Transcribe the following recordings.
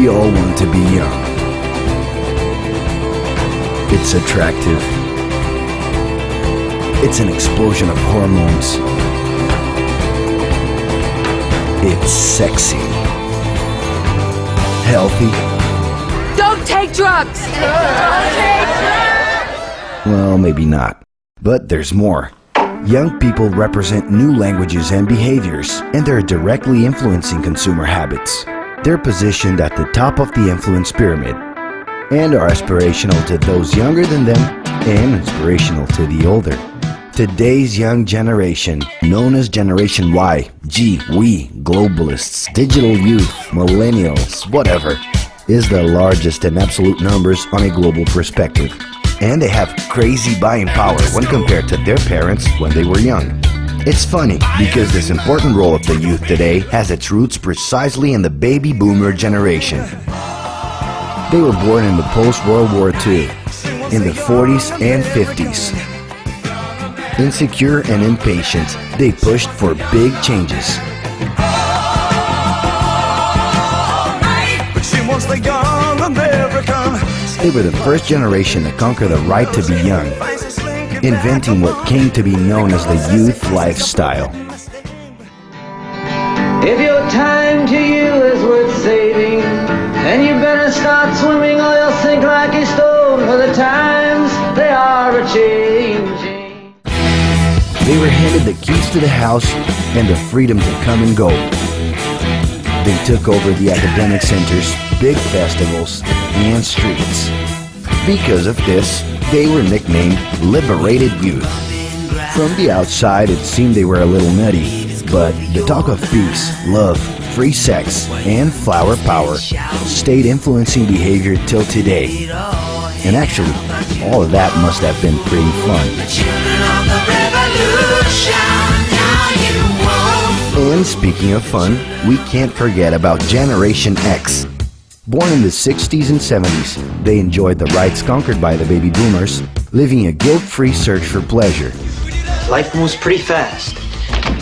We all want to be young. It's attractive. It's an explosion of hormones. It's sexy. Healthy. Don't take drugs! Don't take drugs! Well, maybe not. But there's more. Young people represent new languages and behaviors, and they're directly influencing consumer habits. They're positioned at the top of the influence pyramid and are aspirational to those younger than them and inspirational to the older. Today's young generation, known as Generation Y, G, we, globalists, digital youth, millennials, whatever, is the largest in absolute numbers on a global perspective. And they have crazy buying power when compared to their parents when they were young. It's funny because this important role of the youth today has its roots precisely in the baby boomer generation. They were born in the post-World War II, in the 40s and 50s. Insecure and impatient, they pushed for big changes. They were the first generation to conquer the right to be young, inventing what came to be known as the youth lifestyle. If your time to you is worth saving, then you better start swimming or you'll sink like a stone, for the times they are a-changing. They were handed the keys to the house and the freedom to come and go. They took over the academic centers, big festivals, and streets. Because of this, they were nicknamed Liberated Youth. From the outside, it seemed they were a little nutty, but the talk of peace, love, free sex, and flower power stayed influencing behavior till today. And actually, all of that must have been pretty fun. And speaking of fun, we can't forget about Generation X. Born in the 60s and 70s, they enjoyed the rights conquered by the baby boomers, living a guilt-free search for pleasure. Life moves pretty fast.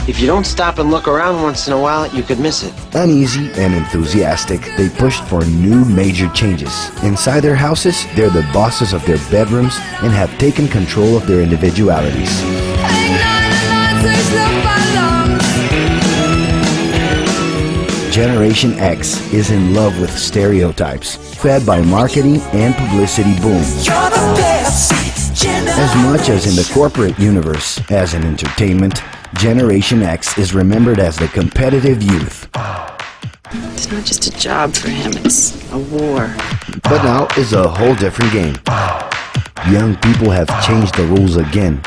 If you don't stop and look around once in a while, you could miss it. Uneasy and enthusiastic, they pushed for new major changes. Inside their houses, they're the bosses of their bedrooms and have taken control of their individualities. Generation X is in love with stereotypes, fed by marketing and publicity boom. As much as in the corporate universe as in entertainment, Generation X is remembered as the competitive youth. It's not just a job for him, it's a war. But now is a whole different game. Young people have changed the rules again.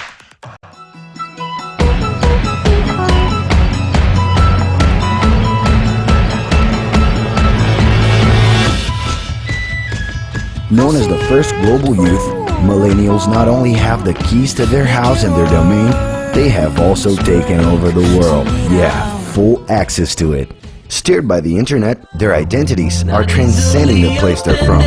Known as the first global youth, millennials not only have the keys to their house and their domain, they have also taken over the world. Yeah, full access to it. Steered by the internet, their identities are transcending the place they're from.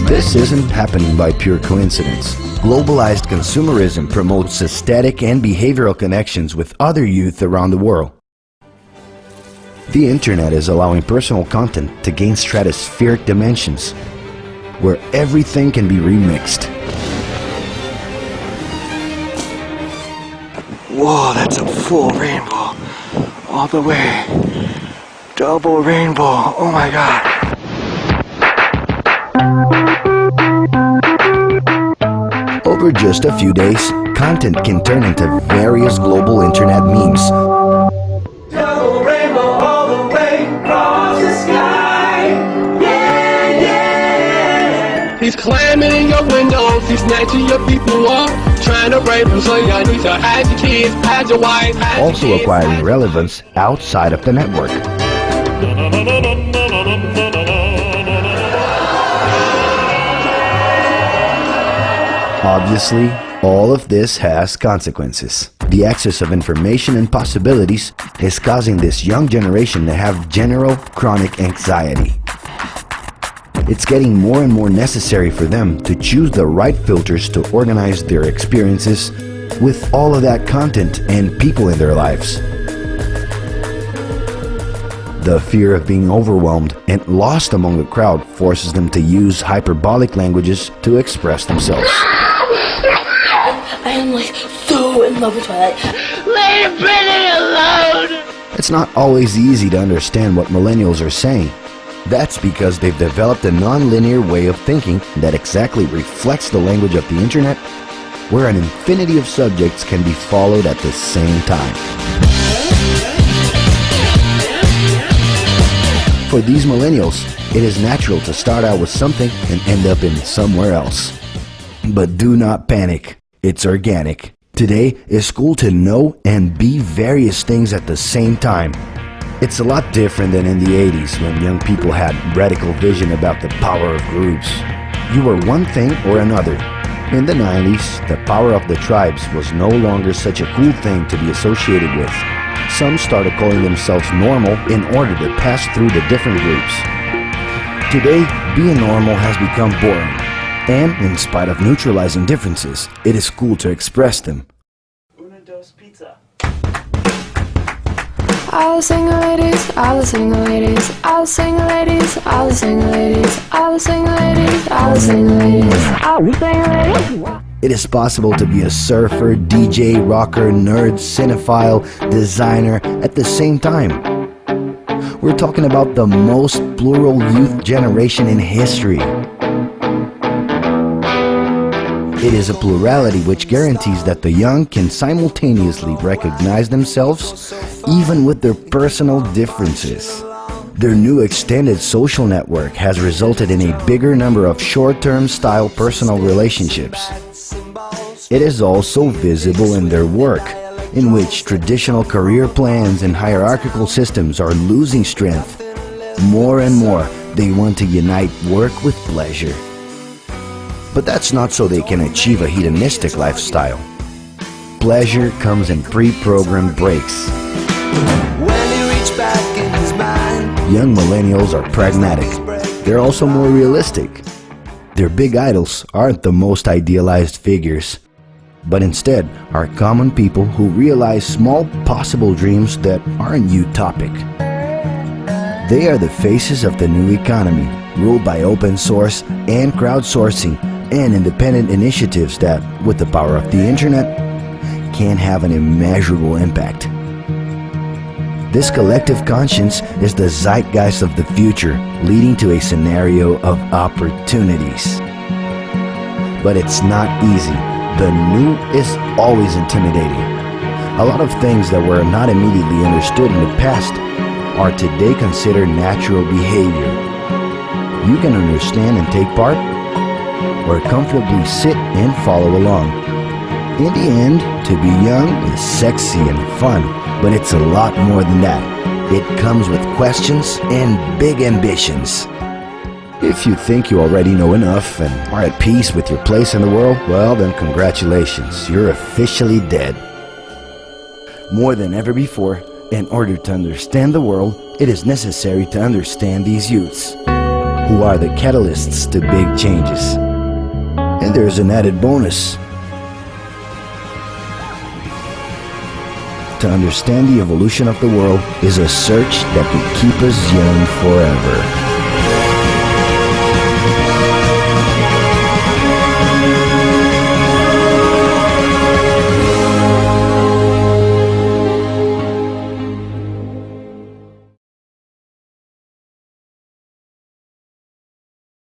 This isn't happening by pure coincidence. Globalized consumerism promotes aesthetic and behavioral connections with other youth around the world. The internet is allowing personal content to gain stratospheric dimensions, where everything can be remixed. Whoa, that's a full rainbow. All the way. Double rainbow. Oh my God. Over just a few days, content can turn into various global internet memes. Double rainbow all the way across the sky. Yeah, yeah. He's climbing in your windows, he's snatching your people up, trying to rape them, so y'all need to hide your kids, hide your wife, hide your Also kids. acquiring relevance outside of the network. Obviously, all of this has consequences. The excess of information and possibilities is causing this young generation to have general chronic anxiety. It's getting more and more necessary for them to choose the right filters to organize their experiences with all of that content and people in their lives. The fear of being overwhelmed and lost among the crowd forces them to use hyperbolic languages to express themselves. I am like so in love with Twilight. Leave Britney alone! It's not always easy to understand what millennials are saying. That's because they've developed a non-linear way of thinking that exactly reflects the language of the internet, where an infinity of subjects can be followed at the same time. For these millennials, it is natural to start out with something and end up in somewhere else. But do not panic. It's organic. Today, it's cool to know and be various things at the same time. It's a lot different than in the 80s when young people had radical vision about the power of groups. You were one thing or another. In the 90s, the power of the tribes was no longer such a cool thing to be associated with. Some started calling themselves normal in order to pass through the different groups. Today, being normal has become boring. And in spite of neutralizing differences, it is cool to express them. All the single ladies, all the single ladies, all the single ladies, all the single ladies, all the single ladies, all the single ladies, all the single ladies. It is possible to be a surfer, DJ, rocker, nerd, cinephile, designer at the same time. We're talking about the most plural youth generation in history. It is a plurality which guarantees that the young can simultaneously recognize themselves even with their personal differences. Their new extended social network has resulted in a bigger number of short-term style personal relationships. It is also visible in their work, in which traditional career plans and hierarchical systems are losing strength. More and more, they want to unite work with pleasure. But that's not so they can achieve a hedonistic lifestyle. Pleasure comes in pre-programmed breaks. Young millennials are pragmatic. They're also more realistic. Their big idols aren't the most idealized figures, but instead are common people who realize small possible dreams that aren't utopic. They are the faces of the new economy, ruled by open source and crowdsourcing and independent initiatives that, with the power of the internet, can have an immeasurable impact. This collective conscience is the zeitgeist of the future, leading to a scenario of opportunities. But it's not easy. The new is always intimidating. A lot of things that were not immediately understood in the past are today considered natural behavior. You can understand and take part, or comfortably sit and follow along. In the end, to be young is sexy and fun, but it's a lot more than that. It comes with questions and big ambitions. If you think you already know enough and are at peace with your place in the world, well then congratulations, you're officially dead. More than ever before, in order to understand the world, it is necessary to understand these youths, who are the catalysts to big changes. And there's an added bonus. To understand the evolution of the world is a search that could keep us young forever.